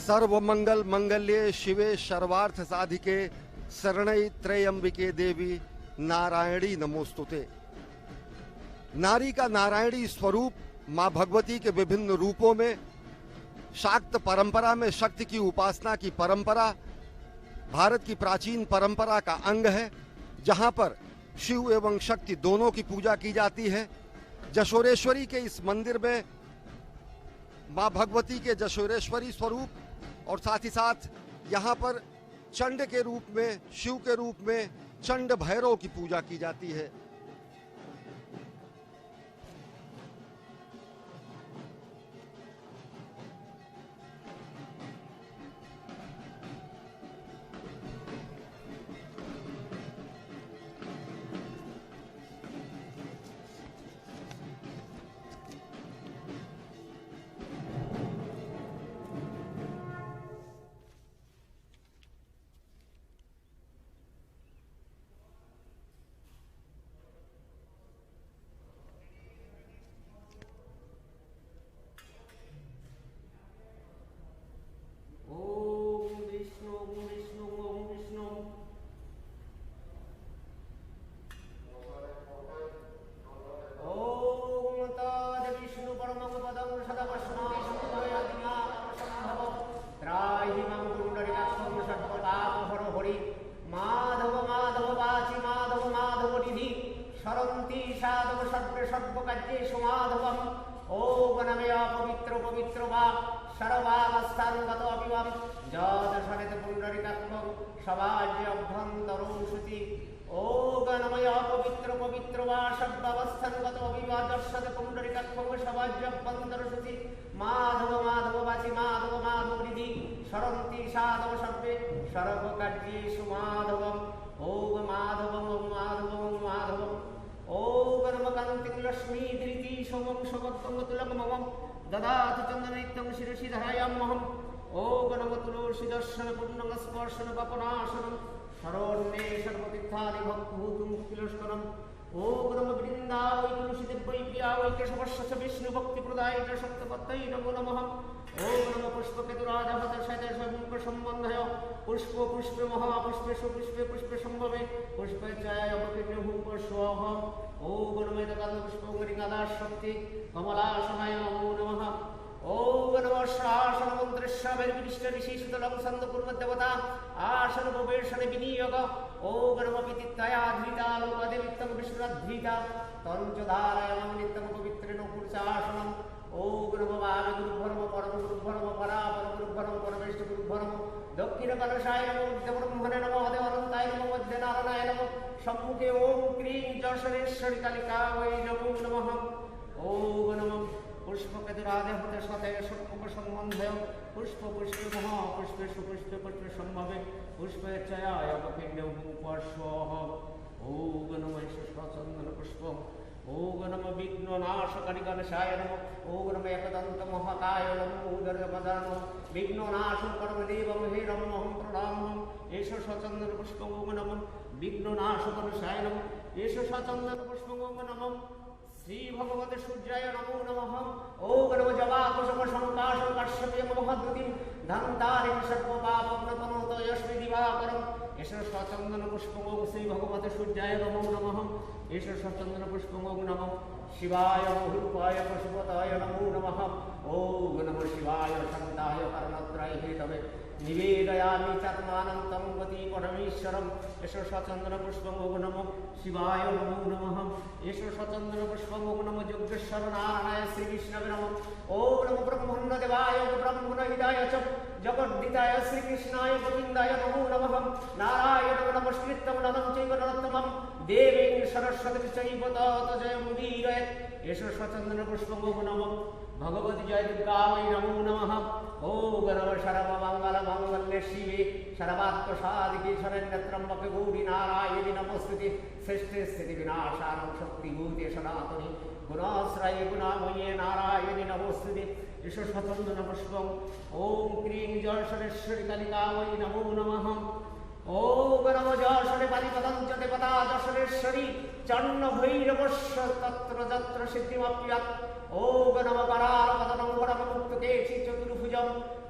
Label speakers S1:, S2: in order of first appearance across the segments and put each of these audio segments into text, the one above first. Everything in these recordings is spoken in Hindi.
S1: सर्वमंगल मंगल्ये शिवे सर्वार्थ साधिके शरणै त्रयंबिके देवी नारायणी नमोस्तुते। नारी का नारायणी स्वरूप मां भगवती के विभिन्न रूपों में, शाक्त परंपरा में शक्ति की उपासना की परंपरा भारत की प्राचीन परंपरा का अंग है, जहां पर शिव एवं शक्ति दोनों की पूजा की जाती है। जशोरेश्वरी के इस मंदिर में मां भगवती के जशोरेश्वरी स्वरूप और साथ ही साथ यहां पर चंड के रूप में, शिव के रूप में चंड भैरव की पूजा की जाती है। श्री भगवते सूर्याय नमो नमः। ओम नमो जवाकुशम शंकाशं कश्यपेय महद्रुतिं धन्तारिं सर्वपापप्रणतनोत यश्री दिवाकरम्। एष स्वचंदन पुष्पं श्री भगवते सूर्याय नमो नमः। एष स्वचंदन पुष्पं नमः शिवाय रूपाय पशुपताय नमो नमः। ओम नमः शिवाय शांताय कर्णत्राय हेतवे निवेदयामि चात्मानंतं गति परमेश्वरम्। एष स्वचंदन पुष्पं नमः शिवाय नमो नमः। एष स्वचंदन पुष्पं नमः योगेश्वर नारायण श्री विष्णवे नमः। ओम नमो ब्रह्मण्य देवाय ब्रह्मण हिताय च जगद्दिताय श्री कृष्णाय गोविंदाय नमो नमः। नारायण नमस्कृतं नरं चैव नरोत्तमं देवीं सरस्वतीं चैव तत् जयमुदीरयेत्। एष स्वचंदन पुष्पं नमः भगवती जय दुर्गायै नमो नमः। ओम नमः सर्वमंगल मंगल्ये शिवे सर्वात्मसाधिके शरण्यत्र्यंबके गौरी नारायणि नमोस्तुते। सृष्टि स्थिति विनाशानं शक्तिभूते सनातने गुणाश्रये गुणामये नारायणि नमोस्तुते। एष स्वचंदन पुष्पं ओम क्रीं जयसरेश्वरी कालिकायै नमो नमः। ओम नमो जयसरे पालिपदं च देवता जयसरेश्वरी चन्न भैरवस्य तत्र तत्र सिद्धिमप्यत्। ओम नमो करालपतनं वरमुक्तकेशि चतुर्भुजं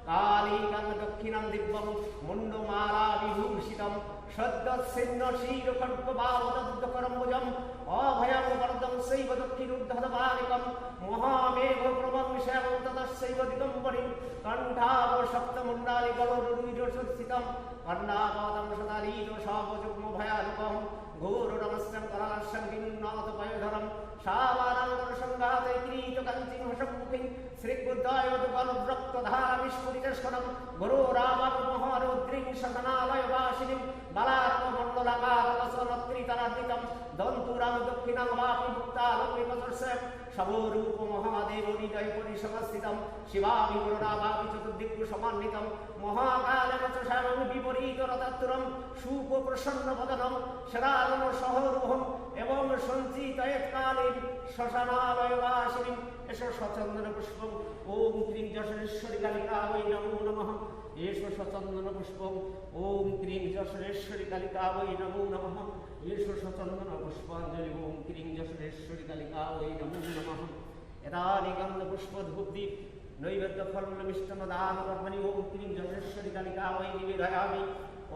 S1: कालीकं दक्षिणं दिव्यं मुण्डमाला विभूषितं श्रद्धस्सिन्न क्षीरखड्गबावदग्धकरम्बुजम् अभयं वरदं सैव दक्षिणोद्धतपालिकं महामेघप्रभं श्यामं ततस्सैव दिगम्बरीं कण्ठावसप्तमुण्डालिगरुरुजोषस्थितं कर्णापादं शतालीदोषापजुग्मभयानुकं घोरनमस्यं कराशं विन्नाथपयोधरं शावानाङ्गसङ्घाते किरीटकञ्चिं हसमुखिं श्रीबुद्धायुधबलव्रक्तधारविस्फुरितस्वरं गुरोरावणमहारौद्रीं शतनालयवासिनीं बलार्कमण्डलकारवसनत्रितरार्दितं दन्तुरां दक्षिणं वापि मुक्तालक्ष्मीपदर्शं शवोरूपमहादेवनिदयपरिसमस्थितं शिवाभिगुरुरावापि चतुर्दिक्कु समन्वितं महाकालवचशामं विपरीतरतत्तुरं शुभप्रसन्नवदनं शरागमसहरुहम् एवं सञ्चितयत्काले श्मशानालयवासिनीं एष सचन्दनपुष्पं ॐ क्लीं जशनेश्वरी कालिकायै नमो नमः एष सचन्दनपुष्पं ॐ क्लीं जशनेश्वरी कालिकायै नमो नमः एष सचन्दनपुष्पाञ्जलि ॐ क्लीं जशनेश्वरी कालिकायै नमो नमः एतानि गन्धपुष्पधूपदीप नैवेद्यफलमिष्टमदानकर्मणि ॐ क्लीं जशनेश्वरी कालिकायै निवेदयामि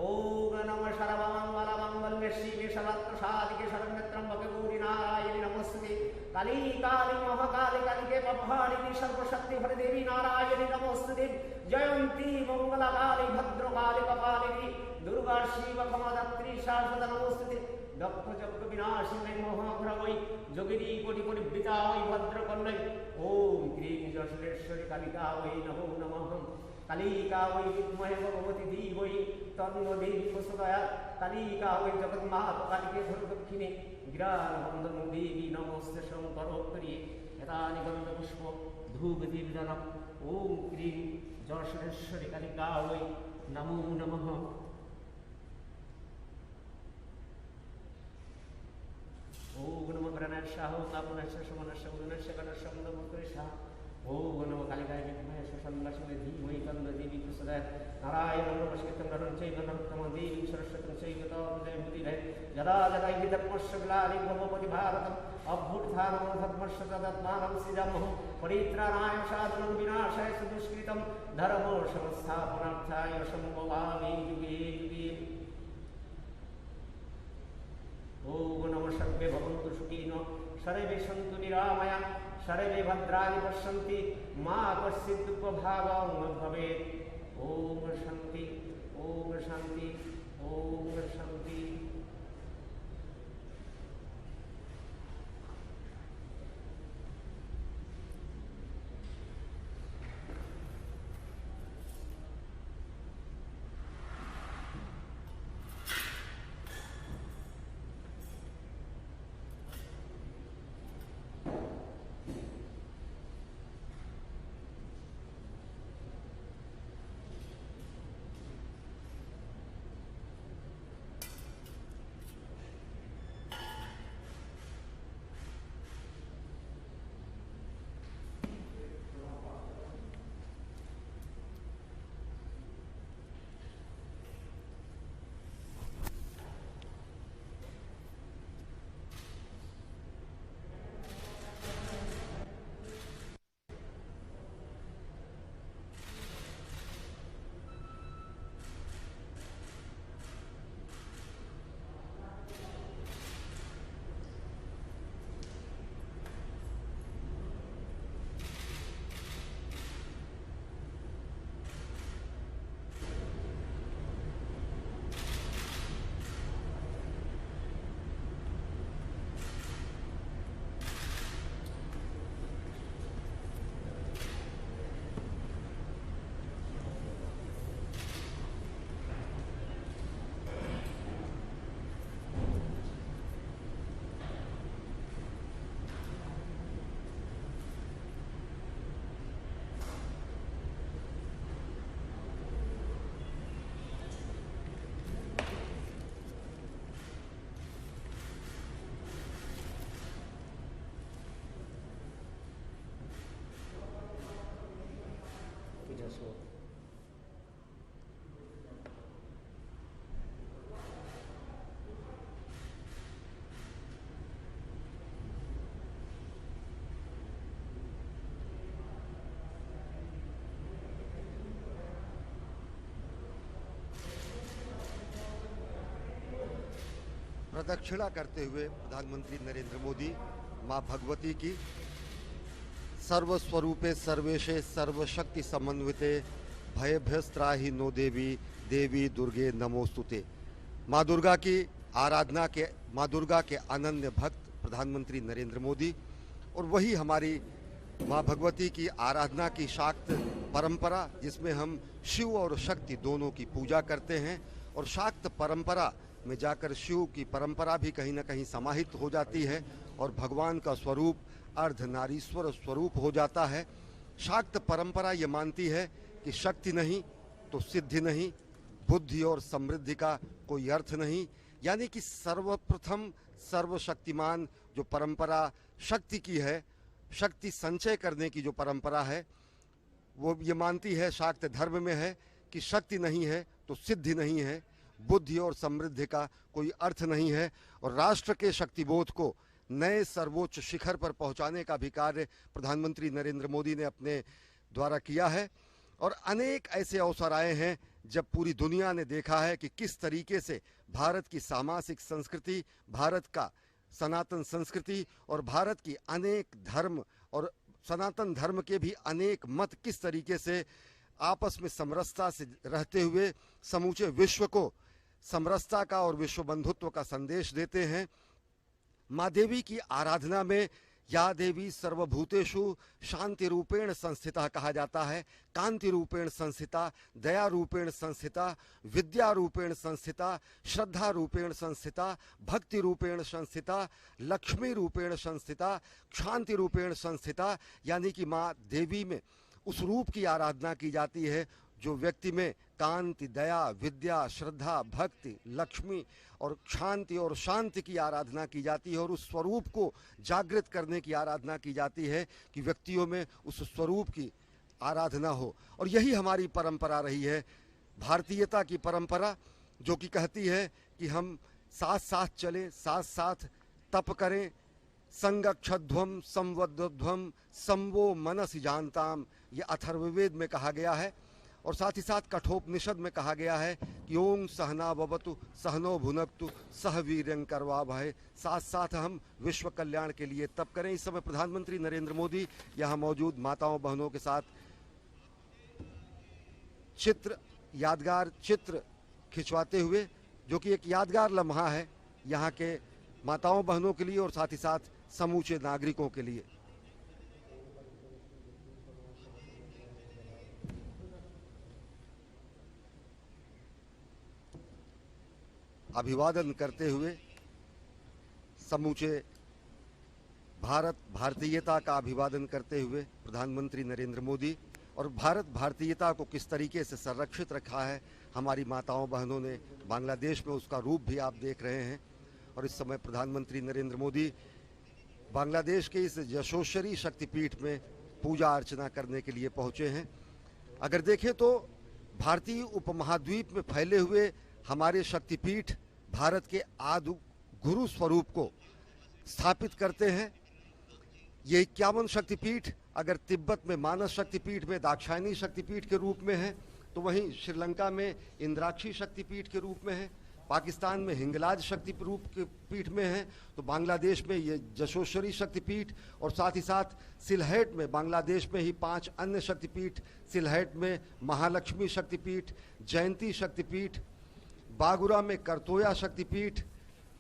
S1: ओम नमः सर्वमंगलमंगल्ये शिवे सर्वत्रसादिके शरण्यत्र्यंबके गौरी नारायणि नमस्ते काली काली महाकाली कालिके पद्मावती सर्वशक्ति भरे देवी नारायणि नमस्ते जयंती मंगलकाली भद्रकाली कपालिनी दुर्गा शिव क्षमादात्री शाश्वत नमस्ते दक्ष जग विनाशिनी महाभ्रवै जोगिनी कोटि कोटि वितावै भद्रकन्यै ओम क्लीं जशनेश्वरी कालिकायै नमो नमः कालिका वै विद्महे भगवती धीमहि तन्नो देवी प्रचोदयात् कालिका वै जगन्माता कालिके दक्षिणे गिरावन्दनं देवी नमोऽस्ते शङ्करोत्तरे एतानि गन्धपुष्प धूपदीपदानम् ॐ क्लीं जशनेश्वरी कालिका वै नमो नमः ॐ नमो गणेशाय कामनास्य शमनस्य गुणस्य गणस्य मुद्रेशाय ओम नमो कालिकाय विद्महे ससन्नलक्ष्मी धीमहि तन्नो देवी प्रचोदयात् नारायणं नमस्कृतं नरं चैव नरोत्तमं देवीं सरस्वतीं चैव तस्मै यदा यदा हि धर्मस्य ग्लानिं भवति भारतम् अभ्युत्थानं धर्मस्य तदात्मानं सृजाम्यहं परित्राणाय साधनं विनाशाय सुदुष्कृतं धर्मो संस्थापनार्थाय सम्भवामि युगे युगे ओम नमः सर्वे भवन्तु सुखिनो सर्वे सन्तु निरामया सर्वे भद्राणि पश्यन्ति मा कश्चित् दुःखभागं न भवेत् ओम शान्ति ओम शान्ति ओम शान्ति
S2: प्रदक्षिणा करते हुए प्रधानमंत्री नरेंद्र मोदी मां भगवती की सर्वस्वरूपे सर्वेशे सर्वशक्ति समन्विते भयभ्यस्त्राहि नो देवी देवी दुर्गे नमोस्तुते। मां दुर्गा की आराधना के, मां दुर्गा के अनन्य भक्त प्रधानमंत्री नरेंद्र मोदी, और वही हमारी मां भगवती की आराधना की शाक्त परंपरा, जिसमें हम शिव और शक्ति दोनों की पूजा करते हैं। और शाक्त परंपरा में जाकर शिव की परंपरा भी कहीं ना कहीं समाहित हो जाती है और भगवान का स्वरूप अर्धनारीश्वर स्वरूप हो जाता है। शाक्त परंपरा ये मानती है कि शक्ति नहीं तो सिद्धि नहीं, बुद्धि और समृद्धि का कोई अर्थ नहीं। यानी कि सर्वप्रथम सर्वशक्तिमान जो परंपरा शक्ति की है, शक्ति संचय करने की जो परंपरा है, वो ये मानती है, शाक्त धर्म में है कि शक्ति नहीं है तो सिद्धि नहीं है, बुद्धि और समृद्धि का कोई अर्थ नहीं है। और राष्ट्र के शक्तिबोध को नए सर्वोच्च शिखर पर पहुंचाने का भी कार्य प्रधानमंत्री नरेंद्र मोदी ने अपने द्वारा किया है। और अनेक ऐसे अवसर आए हैं जब पूरी दुनिया ने देखा है कि किस तरीके से भारत की सामाजिक संस्कृति, भारत का सनातन संस्कृति और भारत की अनेक धर्म और सनातन धर्म के भी अनेक मत किस तरीके से आपस में समरसता से रहते हुए समूचे विश्व को समरसता का और विश्व बंधुत्व का संदेश देते हैं। माँ देवी की आराधना में या देवी सर्वभूतेषु शांति रूपेण संस्थिता कहा जाता है, कांति रूपेण संस्थिता, दया रूपेण संस्थिता, विद्या रूपेण संस्थिता, श्रद्धा रूपेण संस्थिता, भक्ति रूपेण संस्थिता, लक्ष्मी रूपेण संस्थिता, शांति रूपेण संस्थिता। यानी कि माँ देवी में उस रूप की आराधना की जाती है जो व्यक्ति में कांति, दया, विद्या, श्रद्धा, भक्ति, लक्ष्मी और शांति और शांति की आराधना की जाती है। और उस स्वरूप को जागृत करने की आराधना की जाती है कि व्यक्तियों में उस स्वरूप की आराधना हो। और यही हमारी परंपरा रही है, भारतीयता की परंपरा, जो कि कहती है कि हम साथ साथ चलें, साथ साथ तप करें। संगक्षध्वम संवध्वम संवो मनसि जानताम, ये अथर्ववेद में कहा गया है। और साथ ही साथ कठोपनिषद में कहा गया है कि ओम सहना भवतु सहनो भुनक्तु सह वीर्यं करवावहै। साथ साथ हम विश्व कल्याण के लिए तप करें। इस समय प्रधानमंत्री नरेंद्र मोदी यहाँ मौजूद माताओं बहनों के साथ यादगार चित्र खिंचवाते हुए, जो कि एक यादगार लम्हा है यहाँ के माताओं बहनों के लिए और साथ ही साथ समूचे नागरिकों के लिए। अभिवादन करते हुए समूचे भारतीयता का अभिवादन करते हुए प्रधानमंत्री नरेंद्र मोदी, और भारतीयता को किस तरीके से संरक्षित रखा है हमारी माताओं बहनों ने बांग्लादेश में, उसका रूप भी आप देख रहे हैं। और इस समय प्रधानमंत्री नरेंद्र मोदी बांग्लादेश के इस यशोश्वरी शक्तिपीठ में पूजा अर्चना करने के लिए पहुंचे हैं। अगर देखें तो भारतीय उपमहाद्वीप में फैले हुए हमारे शक्तिपीठ भारत के आदि गुरु स्वरूप को स्थापित करते हैं। ये 51 शक्तिपीठ अगर तिब्बत में मानस शक्तिपीठ में दाक्षायणी शक्तिपीठ के रूप में है, तो वहीं श्रीलंका में इंद्राक्षी शक्तिपीठ के रूप में है, पाकिस्तान में हिंगलाज शक्ति रूप के पीठ में है, तो बांग्लादेश में ये यशोश्वरी शक्तिपीठ, और साथ ही साथ सिलहट में बांग्लादेश में ही 5 अन्य शक्तिपीठ, सिलहट में महालक्ष्मी शक्तिपीठ, जयंती शक्तिपीठ, बागुरा में करतोया शक्तिपीठ,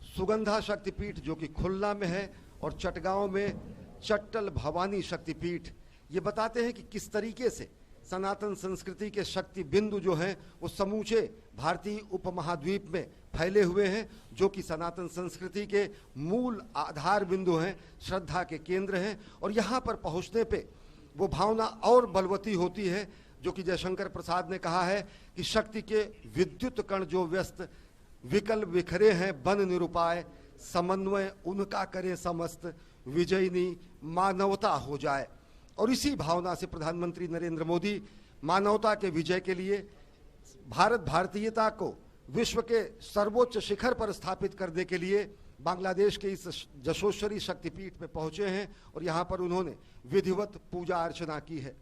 S2: सुगंधा शक्तिपीठ जो कि खुलना में है, और चटगांव में चट्टल भवानी शक्तिपीठ। ये बताते हैं कि किस तरीके से सनातन संस्कृति के शक्ति बिंदु जो हैं वो समूचे भारतीय उपमहाद्वीप में फैले हुए हैं, जो कि सनातन संस्कृति के मूल आधार बिंदु हैं, श्रद्धा के केंद्र हैं। और यहाँ पर पहुँचने पे वो भावना और बलवती होती है, जो कि जयशंकर प्रसाद ने कहा है कि शक्ति के विद्युत कण जो व्यस्त विकल बिखरे हैं बन निरुपाय, समन्वय उनका करे समस्त, विजयनी मानवता हो जाए। और इसी भावना से प्रधानमंत्री नरेंद्र मोदी मानवता के विजय के लिए भारतीयता को विश्व के सर्वोच्च शिखर पर स्थापित करने के लिए बांग्लादेश के इस यशोश्वरी शक्तिपीठ में पहुंचे हैं, और यहाँ पर उन्होंने विधिवत पूजा अर्चना की है।